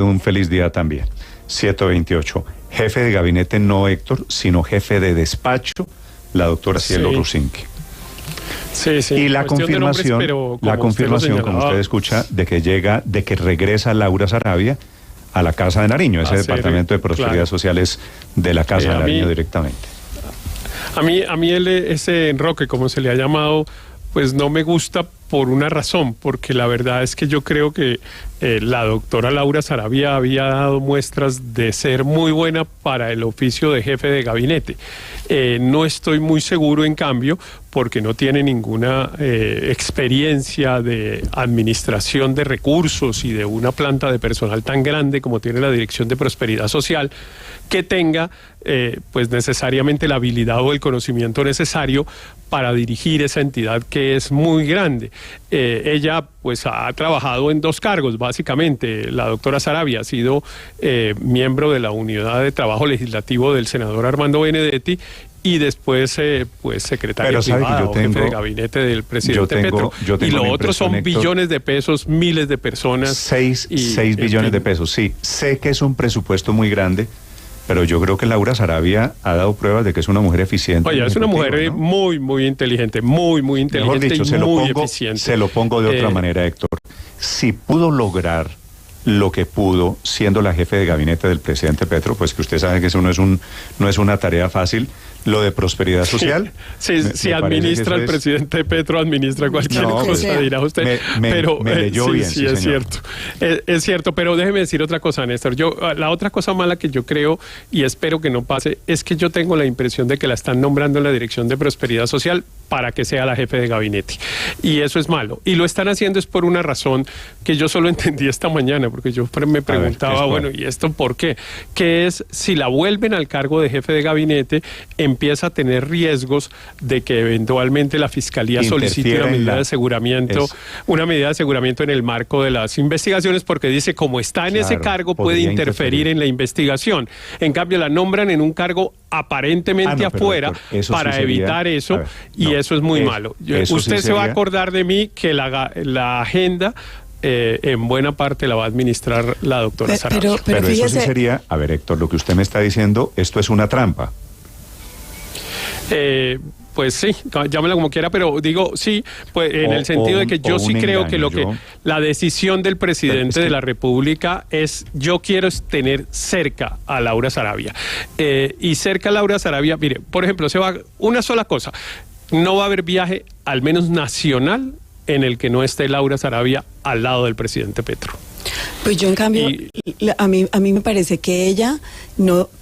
un feliz día también. 7:28. Jefe de gabinete no Héctor, sino jefe de despacho, la doctora Cielo Rusinski. Sí, sí. Y la confirmación, como usted escucha, de que regresa Laura Sarabia a la Casa de Nariño, ese departamento de prosperidad social es de la Casa de Nariño directamente. A mí ese enroque, como se le ha llamado, pues no me gusta por una razón, porque la verdad es que yo creo que la doctora Laura Sarabia había dado muestras de ser muy buena para el oficio de jefe de gabinete. No estoy muy seguro, en cambio, porque no tiene ninguna experiencia de administración de recursos y de una planta de personal tan grande como tiene la Dirección de Prosperidad Social, que tenga pues necesariamente la habilidad o el conocimiento necesario para dirigir esa entidad que es muy grande. Ella pues ha trabajado en dos cargos, básicamente. La doctora Sarabia ha sido miembro de la Unidad de Trabajo Legislativo del senador Armando Benedetti y después pues secretaria privada o jefe de gabinete del presidente Petro. Y lo otro son Héctor, billones de pesos, miles de personas. 6 billones de pesos, sí. Sé que es un presupuesto muy grande, pero yo creo que Laura Sarabia ha dado pruebas de que es una mujer eficiente. Oye, es una mujer, ¿no?, muy inteligente, muy inteligente. Mejor dicho, y muy eficiente. Se lo pongo de otra manera, Héctor. Si pudo lograr lo que pudo siendo la jefe de gabinete del presidente Petro, pues que usted sabe que eso no es una tarea fácil. Lo de prosperidad social. Si administra el presidente Petro, administra cualquier cosa, dirá usted. Pero me leyó bien, sí, es cierto. Es cierto, pero déjeme decir otra cosa, Néstor. La otra cosa mala que yo creo, y espero que no pase, es que yo tengo la impresión de que la están nombrando en la Dirección de Prosperidad Social para que sea la jefe de gabinete. Y eso es malo. Y lo están haciendo es por una razón que yo solo entendí esta mañana, porque yo me preguntaba, bueno, ¿y esto por qué? Que es, si la vuelven al cargo de jefe de gabinete, empieza a tener riesgos de que eventualmente la Fiscalía solicite una medida de aseguramiento en el marco de las investigaciones, porque dice, como está en ese cargo, puede interferir en la investigación. En cambio, la nombran en un cargo aparentemente afuera para evitar eso, y eso es muy malo. Usted se va a acordar de mí que la agenda en buena parte la va a administrar la doctora Sarabia. Pero eso sí sería, a ver, Héctor, lo que usted me está diciendo, esto es una trampa. Pues sí, llámela como quiera, pero digo sí, pues en el sentido de que yo sí creo que la decisión del presidente de la República es, yo quiero tener cerca a Laura Sarabia. Y cerca a Laura Sarabia, mire, por ejemplo, una sola cosa, no va a haber viaje, al menos nacional, en el que no esté Laura Sarabia al lado del presidente Petro. Pues yo, en cambio, a mí me parece que ella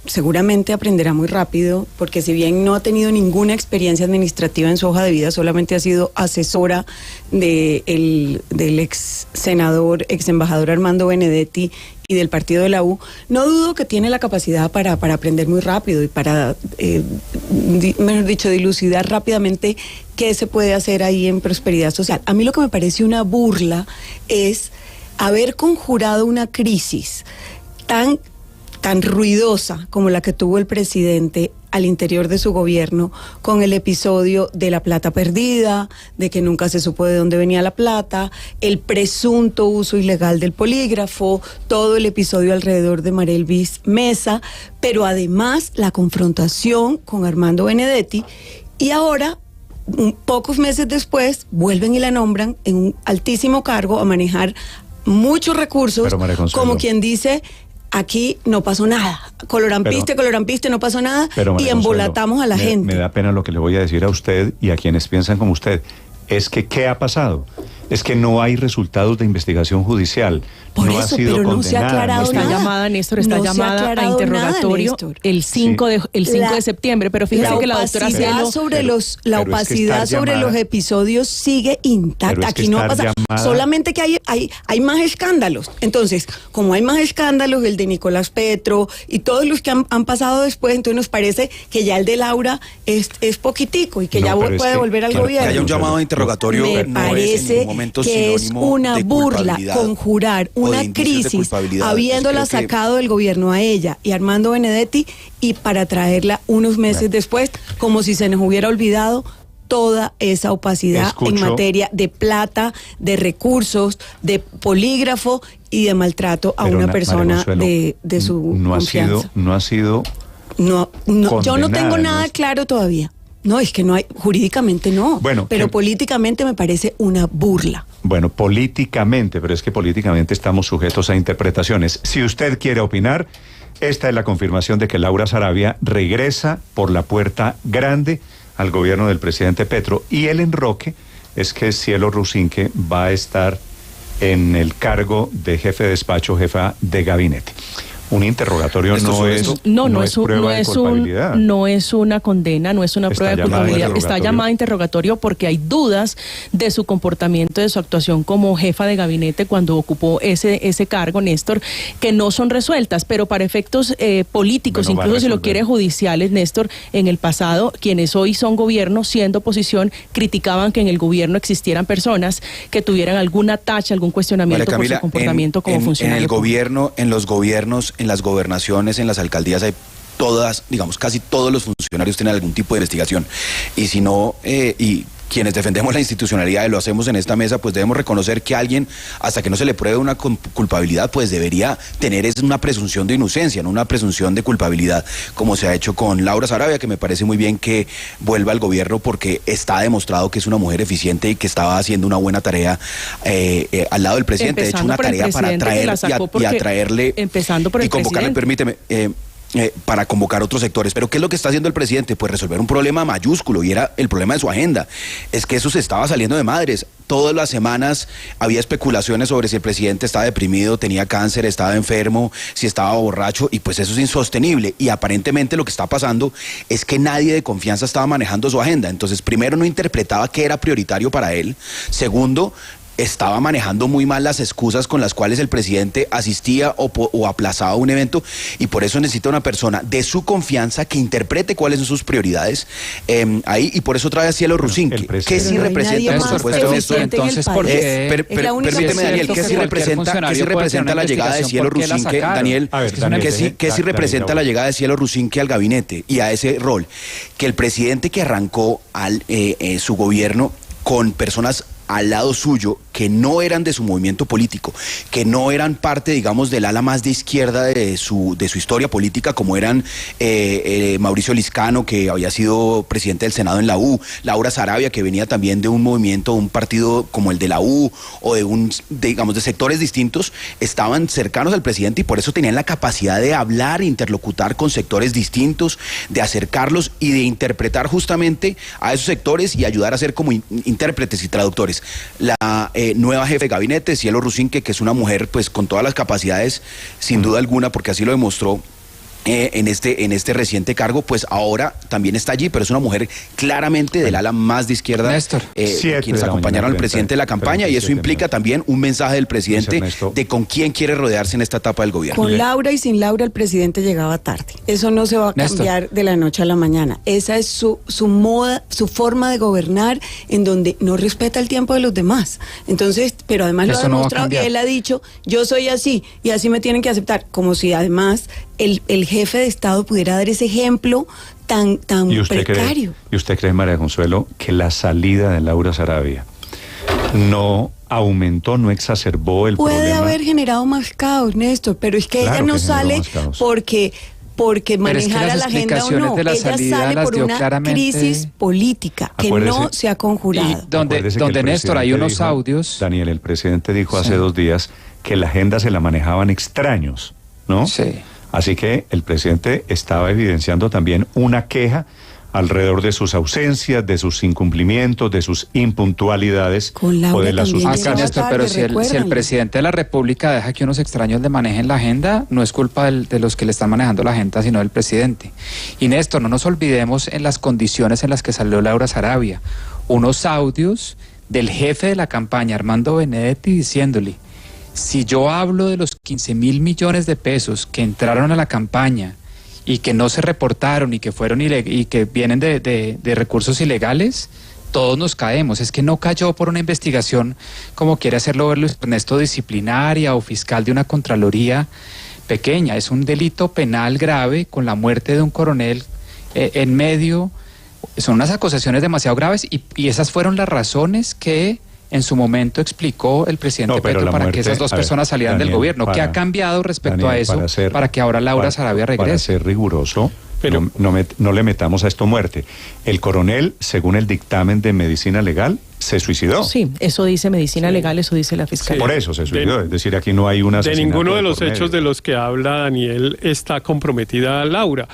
seguramente aprenderá muy rápido, porque si bien no ha tenido ninguna experiencia administrativa en su hoja de vida, solamente ha sido asesora del ex embajador Armando Benedetti y del partido de la U, no dudo que tiene la capacidad para aprender muy rápido y para, mejor dicho, dilucidar rápidamente qué se puede hacer ahí en prosperidad social. A mí lo que me parece una burla es haber conjurado una crisis tan ruidosa como la que tuvo el presidente al interior de su gobierno, con el episodio de la plata perdida, de que nunca se supo de dónde venía la plata, el presunto uso ilegal del polígrafo, todo el episodio alrededor de Marelvis Mesa, pero además la confrontación con Armando Benedetti, y ahora, pocos meses después, vuelven y la nombran en un altísimo cargo a manejar muchos recursos, como quien dice, aquí no pasó nada, colorampiste, no pasó nada, y embolatamos a la gente. Me da pena lo que le voy a decir a usted y a quienes piensan como usted. Es que, ¿qué ha pasasado? Es que no hay resultados de investigación judicial. Por no eso, ha sido pero no se ha aclarado nada. Está llamada, Néstor, está llamada a interrogatorio nada, el 5 de septiembre, pero fíjese que la doctora Cielo... La opacidad sobre los episodios sigue intacta. Aquí no pasa, solamente que hay más escándalos. Entonces, como hay más escándalos, el de Nicolás Petro y todos los que han pasado después, entonces nos parece que ya el de Laura es poquitico y que ya puede volver al gobierno. Que haya un llamado a interrogatorio me parece que es una burla conjurar una crisis habiéndola sacado del gobierno a ella y Armando Benedetti, y para traerla unos meses después, como si se nos hubiera olvidado toda esa opacidad en materia de plata, de recursos, de polígrafo y de maltrato a una persona de su confianza. No ha sido yo no tengo nada claro todavía. No, es que no hay, jurídicamente no, bueno, pero políticamente me parece una burla. Bueno, políticamente, pero es que políticamente estamos sujetos a interpretaciones. Si usted quiere opinar, esta es la confirmación de que Laura Saravia regresa por la puerta grande al gobierno del presidente Petro, y el enroque es que Cielo Rusinque va a estar en el cargo de jefe de despacho, jefa de gabinete. Un interrogatorio no es una condena, no es una prueba de culpabilidad. Está llamada a interrogatorio porque hay dudas de su comportamiento, de su actuación como jefa de gabinete cuando ocupó ese cargo, Néstor, que no son resueltas, pero para efectos políticos, bueno, incluso si lo quiere judiciales, Néstor, en el pasado, quienes hoy son gobierno, siendo oposición, criticaban que en el gobierno existieran personas que tuvieran alguna tacha, algún cuestionamiento por su comportamiento como funcionario. En el gobierno, en los gobiernos, en las gobernaciones, en las alcaldías hay todas, digamos, casi todos los funcionarios tienen algún tipo de investigación. Y si no, y quienes defendemos la institucionalidad y lo hacemos en esta mesa, pues debemos reconocer que alguien, hasta que no se le pruebe una culpabilidad, pues debería tener una presunción de inocencia, no una presunción de culpabilidad, como se ha hecho con Laura Saravia, que me parece muy bien que vuelva al gobierno porque está demostrado que es una mujer eficiente y que estaba haciendo una buena tarea al lado del presidente. De hecho, una tarea para atraer y atraerle y convocarle, permíteme, para convocar otros sectores. Pero ¿qué es lo que está haciendo el presidente? Pues resolver un problema mayúsculo, y era el problema de su agenda. Es que eso se estaba saliendo de madres. Todas las semanas había especulaciones sobre si el presidente estaba deprimido, tenía cáncer, estaba enfermo, si estaba borracho, y pues eso es insostenible. Y aparentemente lo que está pasando es que nadie de confianza estaba manejando su agenda. Entonces, primero, no interpretaba qué era prioritario para él. Segundo, estaba manejando muy mal las excusas con las cuales el presidente asistía o aplazaba un evento, y por eso necesita una persona de su confianza que interprete cuáles son sus prioridades ahí, y por eso trae a Cielo Rusinque, que sí representa, por supuesto, esto. Entonces, permíteme, Daniel, que sí representa la llegada de Cielo Rusinque, Daniel, que sí representa la llegada de Cielo Rusinque al gabinete y a ese rol, que el presidente que arrancó su gobierno con personas al lado suyo que no eran de su movimiento político, que no eran parte, digamos, del ala más de izquierda de su historia política, como eran Mauricio Liscano, que había sido presidente del Senado en la U, Laura Saravia, que venía también de un movimiento, un partido como el de la U, o de sectores distintos, estaban cercanos al presidente, y por eso tenían la capacidad de hablar e interlocutar con sectores distintos, de acercarlos y de interpretar justamente a esos sectores y ayudar a ser como intérpretes y traductores. La nueva jefe de gabinete, Cielo Rusinque, que es una mujer pues con todas las capacidades, sin duda alguna, porque así lo demostró en este reciente cargo, pues ahora también está allí, pero es una mujer claramente del ala más de izquierda, quienes acompañaron al presidente de la campaña, y eso implica también un mensaje del presidente de con quién quiere rodearse en esta etapa del gobierno. Con Laura y sin Laura el presidente llegaba tarde. Eso no se va a cambiar de la noche a la mañana. Esa es su moda, su forma de gobernar, en donde no respeta el tiempo de los demás. Entonces, pero además lo ha demostrado, y él ha dicho, yo soy así y así me tienen que aceptar, como si además el jefe de Estado pudiera dar ese ejemplo tan precario. ¿Y usted cree, María Consuelo, que la salida de Laura Saravia no aumentó, no exacerbó el problema? Puede haber generado más caos, Néstor, pero es que ella no sale porque manejara la agenda o no. Ella sale por una crisis política que no se ha conjurado. Donde Néstor, hay unos audios. Daniel, el presidente dijo hace 2 días que la agenda se la manejaban extraños, ¿no? Sí. Así que el presidente estaba evidenciando también una queja alrededor de sus ausencias, de sus incumplimientos, de sus impuntualidades o de las sustancias. Pero si el presidente de la República deja que unos extraños le manejen la agenda, no es culpa de los que le están manejando la agenda, sino del presidente. Y Néstor, no nos olvidemos en las condiciones en las que salió Laura Saravia, unos audios del jefe de la campaña, Armando Benedetti, diciéndole: si yo hablo de los 15.000 millones de pesos que entraron a la campaña y que no se reportaron y que fueron y que vienen de recursos ilegales, todos nos caemos. Es que no cayó por una investigación como quiere hacerlo Luis Ernesto, disciplinaria o fiscal de una contraloría pequeña. Es un delito penal grave con la muerte de un coronel en medio son unas acusaciones demasiado graves y esas fueron las razones que en su momento explicó el presidente Petro para que esas dos personas salieran del gobierno. ¿Qué ha cambiado respecto a eso para que ahora Laura Sarabia regrese? Para ser riguroso, pero no le metamos a esto muerte. El coronel, según el dictamen de medicina legal, se suicidó. Sí, eso dice medicina legal, eso dice la fiscalía. Por eso se suicidó, es decir, aquí no hay una de ninguno de los hechos de los que habla Daniel está comprometida Laura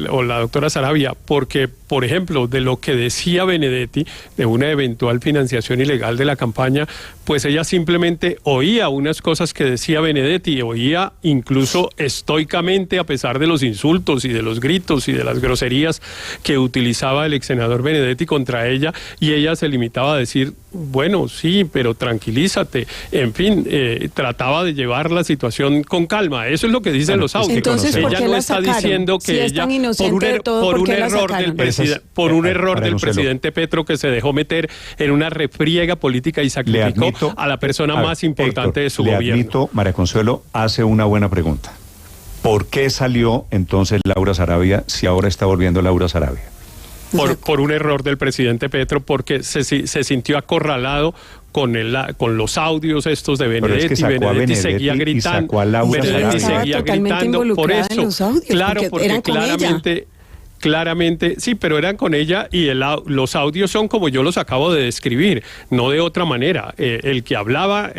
o la doctora Sarabia, porque, por ejemplo, de lo que decía Benedetti, de una eventual financiación ilegal de la campaña, pues ella simplemente oía unas cosas que decía Benedetti, oía incluso estoicamente, a pesar de los insultos y de los gritos y de las groserías que utilizaba el ex senador Benedetti contra ella, y ella se limitaba a decir, bueno, sí, pero tranquilízate. En fin, trataba de llevar la situación con calma. Eso es lo que dicen los audios. Entonces, ella no está diciendo que ella, por un error del presidente Petro, que se dejó meter en una refriega política y sacrificó a la persona más importante de su gobierno. Admito, María Consuelo hace una buena pregunta. ¿Por qué salió entonces Laura Sarabia si ahora está volviendo Laura Sarabia? Por un error del presidente Petro, porque se sintió acorralado con los audios estos de Benedetti. Es que Benedetti seguía gritando. Benedetti seguía gritando. Por eso, claro, porque claramente, sí, pero eran con ella y los audios son como yo los acabo de describir, no de otra manera. El que hablaba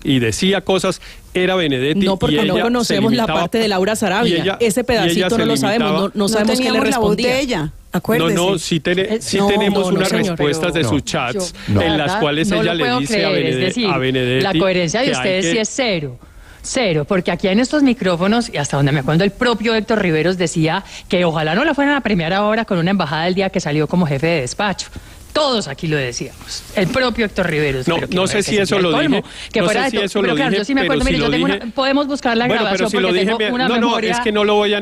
y decía cosas era Benedetti. No, porque no conocemos la parte de Laura Sarabia. Ese pedacito no lo sabemos, no sabemos qué le respondía. Acuérdese. No, sí tenemos unas respuestas de sus chats en las cuales ella le dice a Benedetti. La coherencia de ustedes sí es cero, porque aquí en estos micrófonos, y hasta donde me acuerdo, el propio Héctor Riveros decía que ojalá no la fueran a premiar ahora con una embajada el día que salió como jefe de despacho. Todos aquí lo decíamos. El propio Héctor Riveros. No sé si eso lo dije. Que fuera de todo. Pero claro, yo sí me acuerdo. Mire, yo tengo podemos buscar la grabación porque tengo una memoria. No, es que no lo voy a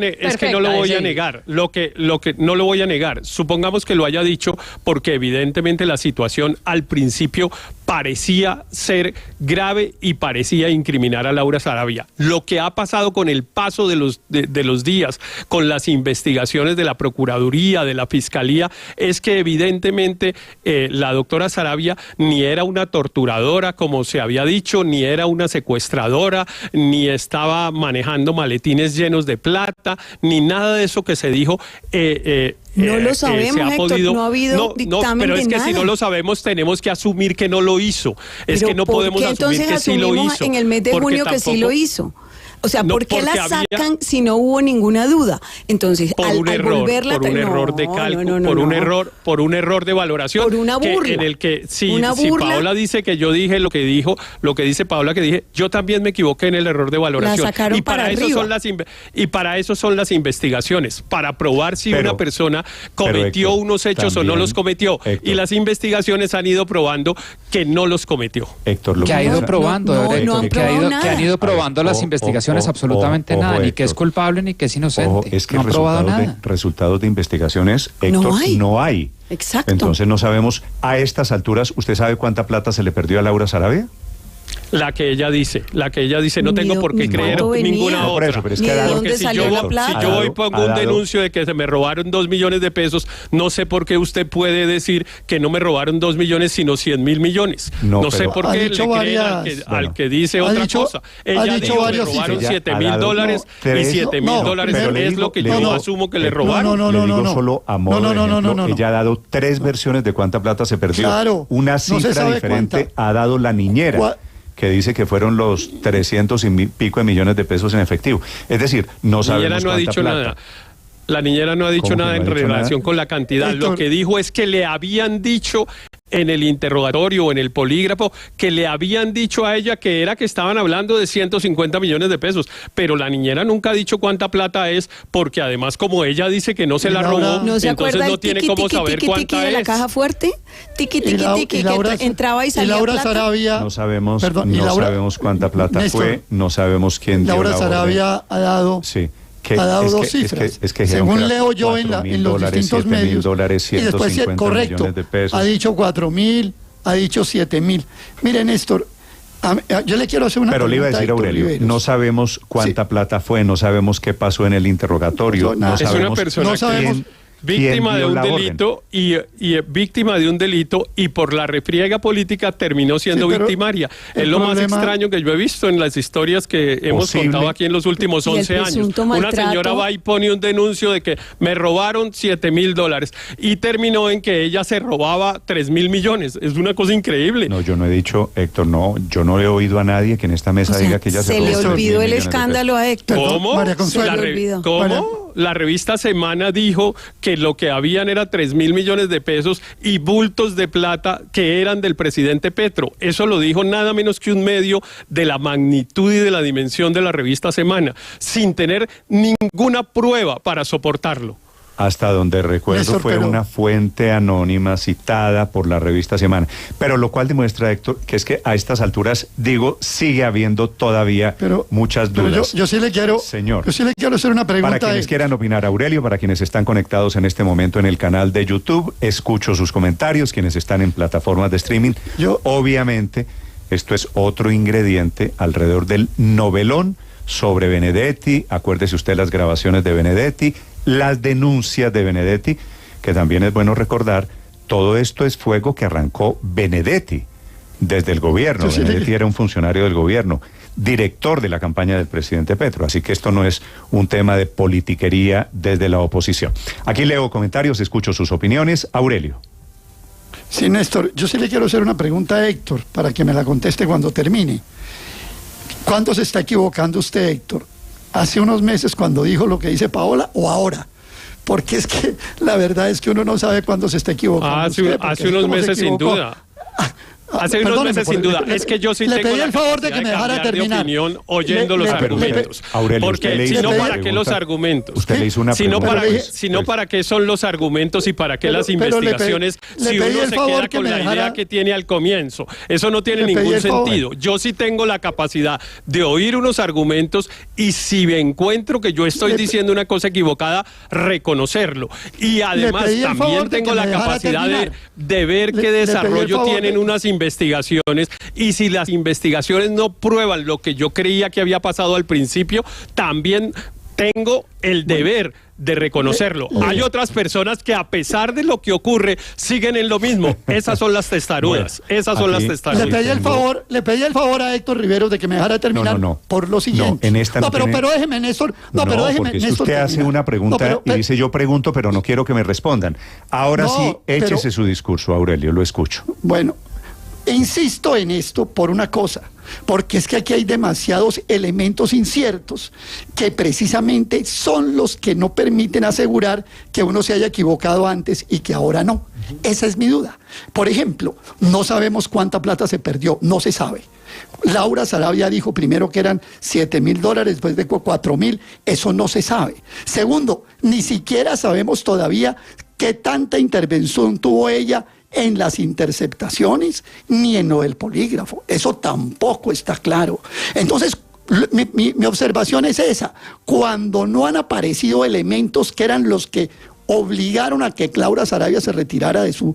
negar. Lo que no lo voy a negar. Supongamos que lo haya dicho porque evidentemente la situación al principio parecía ser grave y parecía incriminar a Laura Sarabia. Lo que ha pasado con el paso de los días, con las investigaciones de la Procuraduría, de la Fiscalía, es que evidentemente la doctora Sarabia ni era una torturadora, como se había dicho, ni era una secuestradora, ni estaba manejando maletines llenos de plata, ni nada de eso que se dijo. No lo sabemos, Héctor, no ha habido dictamen pero es de que nada. Si no lo sabemos, tenemos que asumir que no lo hizo. Es que no podemos asumir que sí lo hizo. En el mes de junio que sí lo hizo. O sea, ¿por qué la sacan si no hubo ninguna duda? Entonces, por un error de cálculo, por un error de valoración, por una burla, en el que si Paola dice que yo dije lo que dice Paola que dije, yo también me equivoqué en el error de valoración. La sacaron para eso son las investigaciones, para probar si una persona cometió unos hechos también, o no los cometió. Héctor, y las investigaciones han ido probando que no los cometió. Héctor, que ha ido probando, que han ido probando las investigaciones. Absolutamente nada, Héctor, ni que es culpable ni que es inocente. Es que no ha probado nada. Resultados de investigaciones, Héctor, no hay. Exacto. Entonces no sabemos, a estas alturas, ¿usted sabe cuánta plata se le perdió a Laura Sarabia? La que ella dice, no tengo por qué creer ninguna otra. Eso, pero es que porque si yo voy y pongo un denuncio de que se me robaron 2 millones de pesos, no sé por qué usted puede decir que no me robaron 2 millones, sino 100.000 millones. No sé por qué le creen al que dice otra cosa. Ella dijo que le robaron $7,000 y $7,000 es lo que yo asumo que le robaron. No. Solo a modo de ejemplo, ella ha dado 3 versiones de cuánta plata se perdió. Claro, una cifra diferente ha dado la niñera, que dice que fueron los 300 y pico de millones de pesos en efectivo. Es decir, no sabemos cuánta plata. La niñera no ha dicho nada en relación con la cantidad. Héctor, lo que dijo es que le habían dicho en el interrogatorio o en el polígrafo que le habían dicho a ella que estaban hablando de 150 millones de pesos, pero la niñera nunca ha dicho cuánta plata es, porque además como ella dice que no se la robó, entonces no tiene cómo saber cuánta es. ¿La caja fuerte? Tiki, que entraba y salía Laura plata. Sarabia, no sabemos cuánta plata fue, no sabemos quién dio Laura Sarabia ha dado... Sí. Ha dado 2 cifras. Según leo yo en los distintos medios. $7,000, y después, correcto, millones de pesos. ha dicho 4.000, ha dicho 7.000. Mire, Néstor, yo le quiero hacer una pregunta. Pero le iba a decir, Aurelio, no sabemos cuánta plata fue, no sabemos qué pasó en el interrogatorio, no sabemos víctima de un delito y víctima de un delito y por la refriega política terminó siendo victimaria. Es lo más extraño que yo he visto en las historias que hemos contado aquí en los últimos 11 años. Una señora va y pone un denuncio de que me robaron $7,000 y terminó en que ella se robaba 3,000 millones. Es una cosa increíble. No, yo no he dicho, Héctor, no, yo no he oído a nadie que en esta mesa diga que ella se robó. Se le olvidó el escándalo a Héctor. ¿Cómo? María Consuelo. ¿Cómo? La revista Semana dijo que lo que habían era 3,000 millones de pesos y bultos de plata que eran del presidente Petro. Eso lo dijo nada menos que un medio de la magnitud y de la dimensión de la revista Semana, sin tener ninguna prueba para soportarlo. Hasta donde recuerdo fue una fuente anónima citada por la revista Semana. Pero lo cual demuestra, Héctor, que es que a estas alturas, sigue habiendo todavía muchas dudas. Pero yo sí le quiero, señor, yo sí le quiero hacer una pregunta. Para quienes quieran opinar, Aurelio, para quienes están conectados en este momento en el canal de YouTube, escucho sus comentarios, quienes están en plataformas de streaming. Obviamente, esto es otro ingrediente alrededor del novelón sobre Benedetti. Acuérdese usted las grabaciones de Benedetti, las denuncias de Benedetti, que también es bueno recordar, todo esto es fuego que arrancó Benedetti desde el gobierno. Benedetti era un funcionario del gobierno, director de la campaña del presidente Petro, así que esto no es un tema de politiquería desde la oposición. Aquí leo comentarios, escucho sus opiniones. Aurelio. Sí, Néstor, yo sí le quiero hacer una pregunta a Héctor, para que me la conteste cuando termine. ¿Cuándo se está equivocando usted, Héctor? ¿Hace unos meses cuando dijo lo que dice Paola o ahora? Porque es que la verdad es que uno no sabe cuándo se está equivocando. Hace unos meses sin duda. Hace unos meses sin duda. Es que yo sí le tengo pedí el favor de que me dejara terminar. De opinión oyendo los argumentos. Aurelio, porque si no, ¿para qué los argumentos? Usted le hizo una pregunta. Si no, ¿para qué son los argumentos y para qué las investigaciones si uno se queda con la idea que tiene al comienzo? Eso no tiene ningún sentido. Yo sí tengo la capacidad de oír unos argumentos y si me encuentro que yo estoy diciendo una cosa equivocada, reconocerlo. Y además también tengo la capacidad de ver qué desarrollo tienen unas investigaciones y si las investigaciones no prueban lo que yo creía que había pasado al principio, también tengo el deber de reconocerlo. Hay otras personas que a pesar de lo que ocurre siguen en lo mismo. Esas son las testarudas. Esas son las testarudas. Le pedí el favor a Héctor Riveros de que me dejara terminar por lo siguiente. Pero déjeme, Néstor. Pero déjeme, porque Néstor. Usted hace una pregunta y dice yo pregunto, pero no quiero que me respondan. Ahora sí, échese su discurso, Aurelio, lo escucho. Bueno, insisto en esto por una cosa, porque es que aquí hay demasiados elementos inciertos que precisamente son los que no permiten asegurar que uno se haya equivocado antes y que ahora no. Esa es mi duda. Por ejemplo, no sabemos cuánta plata se perdió, no se sabe. Laura Sarabia dijo primero que eran $7,000, después de 4,000, eso no se sabe. Segundo, ni siquiera sabemos todavía qué tanta intervención tuvo ella en las interceptaciones ni en lo del polígrafo. Eso tampoco está claro. Entonces, mi observación es esa. Cuando no han aparecido elementos que eran los que obligaron a que Laura Sarabia se retirara de su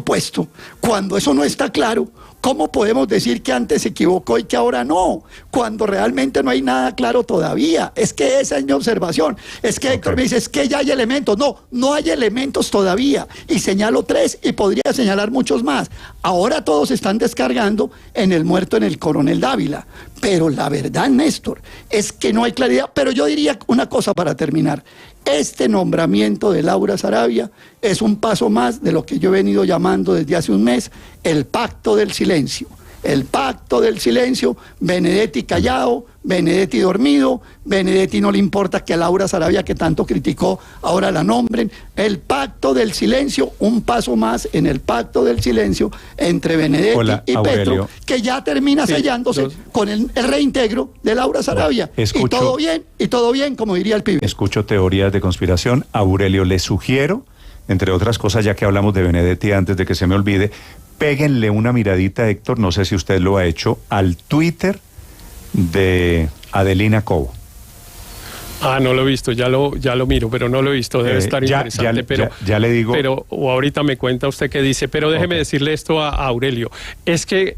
puesto, cuando eso no está claro, ¿cómo podemos decir que antes se equivocó y que ahora no? Cuando realmente no hay nada claro todavía. Es que esa es mi observación. Es que Héctor me dice, es que ya hay elementos. No hay elementos todavía. Y señalo 3 y podría señalar muchos más. Ahora todos están descargando en el muerto en el coronel Dávila. Pero la verdad, Néstor, es que no hay claridad. Pero yo diría una cosa para terminar. Este nombramiento de Laura Sarabia es un paso más de lo que yo he venido llamando desde hace un mes el pacto del silencio. El pacto del silencio, Benedetti callado, Benedetti dormido, Benedetti no le importa que a Laura Sarabia, que tanto criticó, ahora la nombren. El pacto del silencio, un paso más en el pacto del silencio entre Benedetti y Petro, que ya termina sellándose con el reintegro de Laura Sarabia. Y todo bien, como diría el pibe. Escucho teorías de conspiración. Aurelio, le sugiero, entre otras cosas, ya que hablamos de Benedetti, antes de que se me olvide, péguenle una miradita, Héctor, no sé si usted lo ha hecho, al Twitter de Adelina Cobo. No lo he visto, ya lo miro, pero no lo he visto, debe estar interesante, pero ya le digo. Pero ahorita me cuenta usted qué dice, pero déjeme decirle esto a Aurelio, es que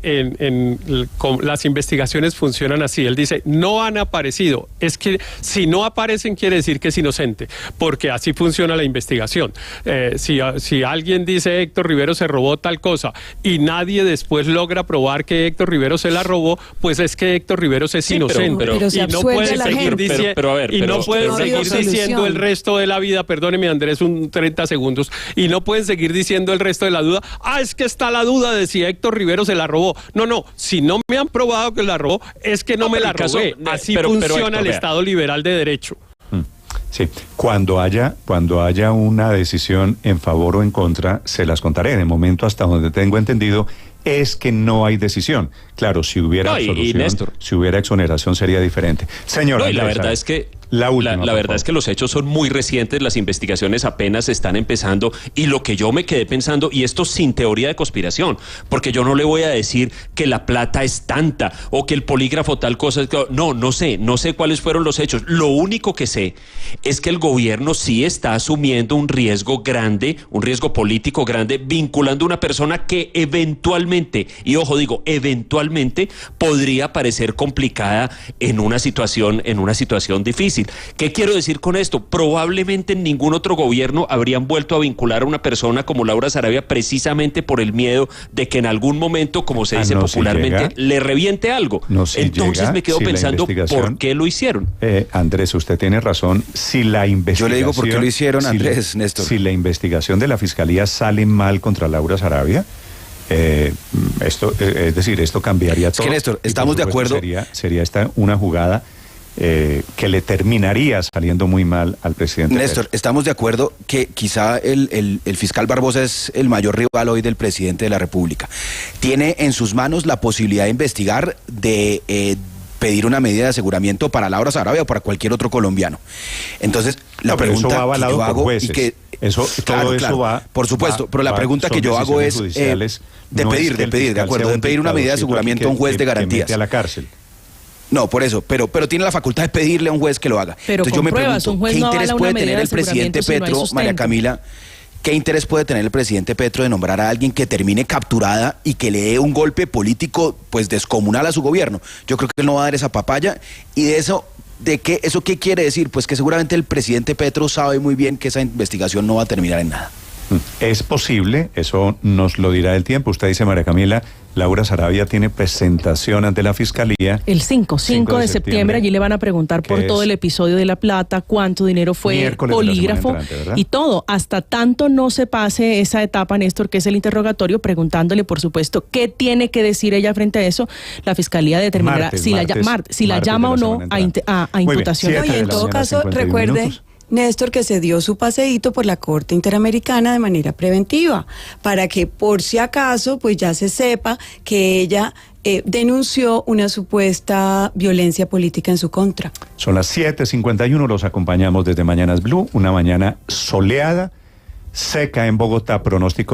las investigaciones funcionan así, él dice, no han aparecido, es que si no aparecen quiere decir que es inocente, porque así funciona la investigación. Si alguien dice Héctor Rivero se robó tal cosa y nadie después logra probar que Héctor Rivero se la robó, pues es que Héctor Rivero es inocente. Pero y no puede seguir diciendo, no pueden seguir diciendo el resto de la vida, perdóneme Andrés, 30 segundos, y no pueden seguir diciendo el resto de la duda, es que está la duda de si Héctor Rivero se la robó. No, si no me han probado que la robó, es que no me la robé. Así funciona el Estado liberal de derecho. Sí, cuando haya una decisión en favor o en contra, se las contaré. En el momento, hasta donde tengo entendido, es que no hay decisión. Claro, si hubiera absolución, si hubiera exoneración sería diferente. Señora, la verdad es que la verdad es que los hechos son muy recientes, las investigaciones apenas están empezando, y lo que yo me quedé pensando, y esto sin teoría de conspiración, porque yo no le voy a decir que la plata es tanta o que el polígrafo tal cosa, no sé cuáles fueron los hechos. Lo único que sé es que el gobierno sí está asumiendo un riesgo grande, un riesgo político grande, vinculando a una persona que eventualmente, y ojo, digo eventualmente, podría parecer complicada en una situación difícil. ¿Qué quiero decir con esto? Probablemente en ningún otro gobierno habrían vuelto a vincular a una persona como Laura Sarabia precisamente por el miedo de que en algún momento, como se dice popularmente, le reviente algo. Entonces me quedo pensando, ¿por qué lo hicieron? Andrés, usted tiene razón. Si la investigación... Yo le digo por qué lo hicieron, Andrés, Néstor. Si la investigación de la Fiscalía sale mal contra Laura Sarabia, esto cambiaría todo. Es que, Néstor, estamos de acuerdo. Sería esta una jugada que le terminaría saliendo muy mal al presidente. Néstor, estamos de acuerdo que quizá el fiscal Barbosa es el mayor rival hoy del presidente de la República. Tiene en sus manos la posibilidad de investigar, de pedir una medida de aseguramiento para Laura Sarabia o para cualquier otro colombiano. Entonces, la pregunta eso va avalado que yo hago por jueces. Y que eso va, por supuesto, pero la pregunta que yo hago es de pedir una medida de aseguramiento a un juez de garantías. Que mete a la cárcel. No, por eso, pero tiene la facultad de pedirle a un juez que lo haga. Pero entonces yo me pregunto, ¿qué interés puede tener el presidente Petro, María Camila? ¿Qué interés puede tener el presidente Petro de nombrar a alguien que termine capturada y que le dé un golpe político pues descomunal a su gobierno? Yo creo que él no va a dar esa papaya. Y ¿eso qué quiere decir? Pues que seguramente el presidente Petro sabe muy bien que esa investigación no va a terminar en nada. Es posible, eso nos lo dirá el tiempo. Usted dice, María Camila, Laura Sarabia tiene presentación ante la Fiscalía. El 5 de septiembre, allí le van a preguntar por todo el episodio de La Plata, cuánto dinero fue, polígrafo y todo. Hasta tanto no se pase esa etapa, Néstor, que es el interrogatorio, preguntándole, por supuesto, qué tiene que decir ella frente a eso. La Fiscalía determinará si la llama o no a imputación. Y en todo caso, recuerde, Néstor, que se dio su paseíto por la Corte Interamericana de manera preventiva, para que por si acaso pues ya se sepa que ella denunció una supuesta violencia política en su contra. Son las 7:51, los acompañamos desde Mañanas Blue, una mañana soleada, seca en Bogotá, pronóstico